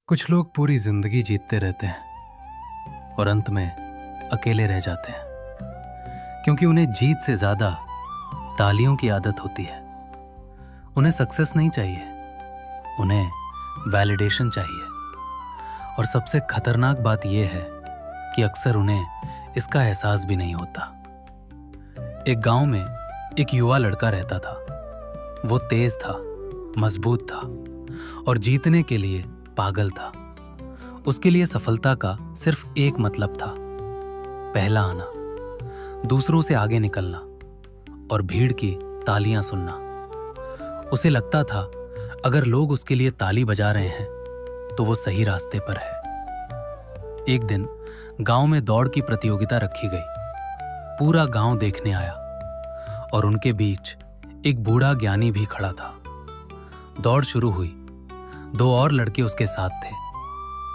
कुछ लोग पूरी जिंदगी जीतते रहते हैं और अंत में अकेले रह जाते हैं क्योंकि उन्हें जीत से ज्यादा तालियों की आदत होती है। उन्हें सक्सेस नहीं चाहिए, उन्हें वैलिडेशन चाहिए। और सबसे खतरनाक बात यह है कि अक्सर उन्हें इसका एहसास भी नहीं होता। एक गांव में एक युवा लड़का रहता था। वो तेज था, मजबूत था और जीतने के लिए पागल था। उसके लिए सफलता का सिर्फ एक मतलब था, पहला आना, दूसरों से आगे निकलना और भीड़ की तालियां सुनना। उसे लगता था अगर लोग उसके लिए ताली बजा रहे हैं तो वो सही रास्ते पर है। एक दिन गांव में दौड़ की प्रतियोगिता रखी गई। पूरा गांव देखने आया और उनके बीच एक बूढ़ा ज्ञानी भी खड़ा था। दौड़ शुरू हुई। दो और लड़के उसके साथ थे,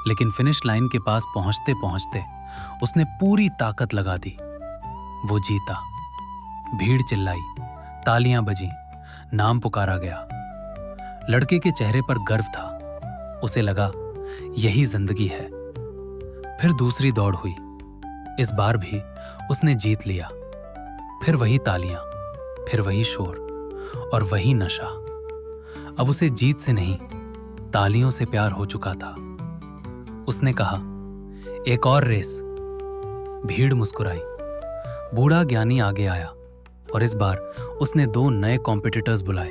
लेकिन फिनिश लाइन के पास पहुंचते पहुंचते उसने पूरी ताकत लगा दी। वो जीता। भीड़ चिल्लाई, तालियां बजीं, नाम पुकारा गया। लड़के के चेहरे पर गर्व था। उसे लगा यही जिंदगी है। फिर दूसरी दौड़ हुई। इस बार भी उसने जीत लिया। फिर वही तालियां, फिर वही शोर और वही नशा। अब उसे जीत से नहीं, तालियों से प्यार हो चुका था। उसने कहा, एक और रेस। भीड़ मुस्कुराई। बूढ़ा ज्ञानी आगे आया और इस बार उसने दो नए कॉम्पिटिटर्स बुलाए,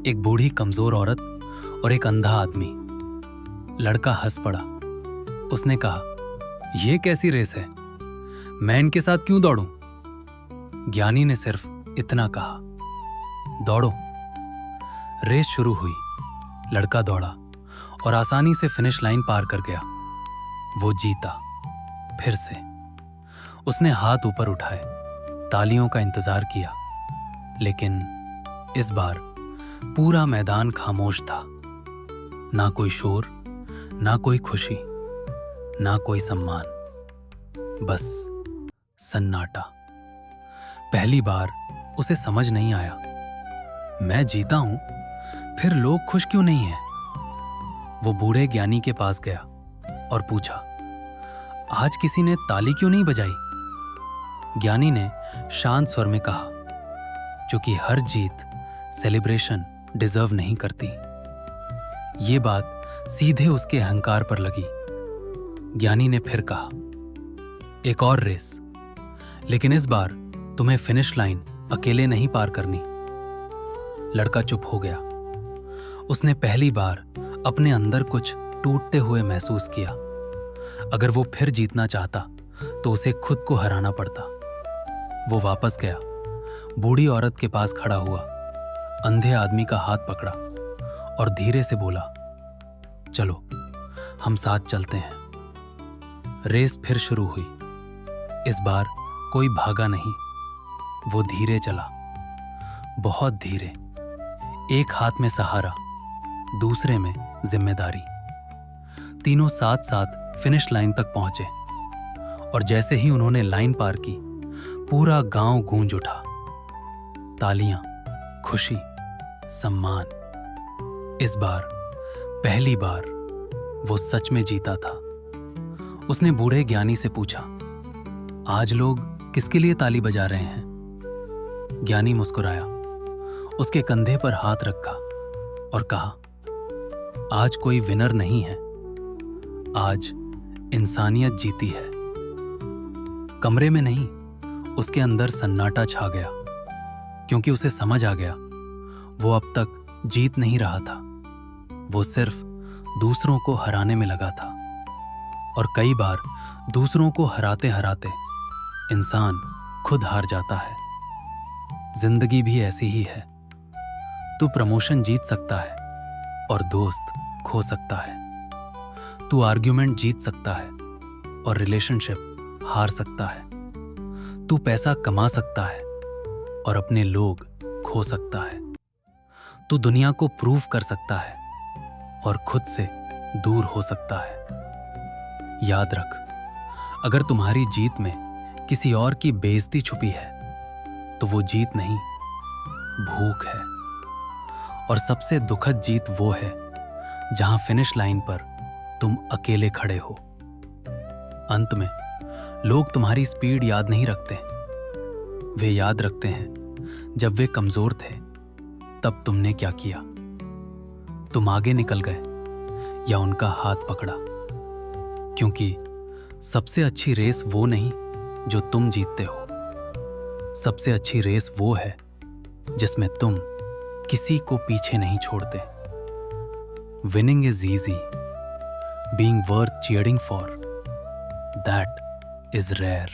एक बूढ़ी कमजोर औरत और एक अंधा आदमी। लड़का हंस पड़ा। उसने कहा, यह कैसी रेस है? मैं इनके साथ क्यों दौड़ूं? ज्ञानी ने सिर्फ इतना कहा, दौड़ो। रेस शुरू हुई। लड़का दौड़ा और आसानी से फिनिश लाइन पार कर गया। वो जीता। फिर से उसने हाथ ऊपर उठाए, तालियों का इंतजार किया, लेकिन इस बार पूरा मैदान खामोश था। ना कोई शोर, ना कोई खुशी, ना कोई सम्मान, बस सन्नाटा। पहली बार उसे समझ नहीं आया, मैं जीता हूं, फिर लोग खुश क्यों नहीं हैं? वो बूढ़े ज्ञानी के पास गया और पूछा, आज किसी ने ताली क्यों नहीं बजाई? ज्ञानी ने शांत स्वर में कहा, क्योंकि हर जीत सेलिब्रेशन डिजर्व नहीं करती। ये बात सीधे उसके अहंकार पर लगी। ज्ञानी ने फिर कहा, एक और रेस, लेकिन इस बार तुम्हें फिनिश लाइन अकेले नहीं पार करनी। लड़का चुप हो गया। उसने पहली बार अपने अंदर कुछ टूटते हुए महसूस किया। अगर वो फिर जीतना चाहता तो उसे खुद को हराना पड़ता। वो वापस गया, बूढ़ी औरत के पास खड़ा हुआ, अंधे आदमी का हाथ पकड़ा और धीरे से बोला, चलो हम साथ चलते हैं। रेस फिर शुरू हुई। इस बार कोई भागा नहीं, वो धीरे चला, बहुत धीरे। एक हाथ में सहारा, दूसरे में जिम्मेदारी। तीनों साथ साथ फिनिश लाइन तक पहुंचे और जैसे ही उन्होंने लाइन पार की, पूरा गांव गूंज उठा। तालियां, खुशी, सम्मान। इस बार, पहली बार वो सच में जीता था। उसने बूढ़े ज्ञानी से पूछा, आज लोग किसके लिए ताली बजा रहे हैं? ज्ञानी मुस्कुराया, उसके कंधे पर हाथ रखा और कहा, आज कोई विनर नहीं है, आज इंसानियत जीती है। कमरे में नहीं, उसके अंदर सन्नाटा छा गया, क्योंकि उसे समझ आ गया वो अब तक जीत नहीं रहा था, वो सिर्फ दूसरों को हराने में लगा था। और कई बार दूसरों को हराते हराते इंसान खुद हार जाता है। जिंदगी भी ऐसी ही है। तू प्रमोशन जीत सकता है और दोस्त खो सकता है। तू आर्ग्यूमेंट जीत सकता है और रिलेशनशिप हार सकता है। तू पैसा कमा सकता है और अपने लोग खो सकता है। तू दुनिया को प्रूव कर सकता है और खुद से दूर हो सकता है। याद रख, अगर तुम्हारी जीत में किसी और की बेइज्जती छुपी है तो वो जीत नहीं, भूख है। और सबसे दुखद जीत वो है जहां फिनिश लाइन पर तुम अकेले खड़े हो। अंत में लोग तुम्हारी स्पीड याद नहीं रखते, वे याद रखते हैं जब वे कमजोर थे तब तुमने क्या किया। तुम आगे निकल गए या उनका हाथ पकड़ा, क्योंकि सबसे अच्छी रेस वो नहीं जो तुम जीतते हो, सबसे अच्छी रेस वो है जिसमें तुम किसी को पीछे नहीं छोड़ते। Winning is easy, being worth cheering for that is rare.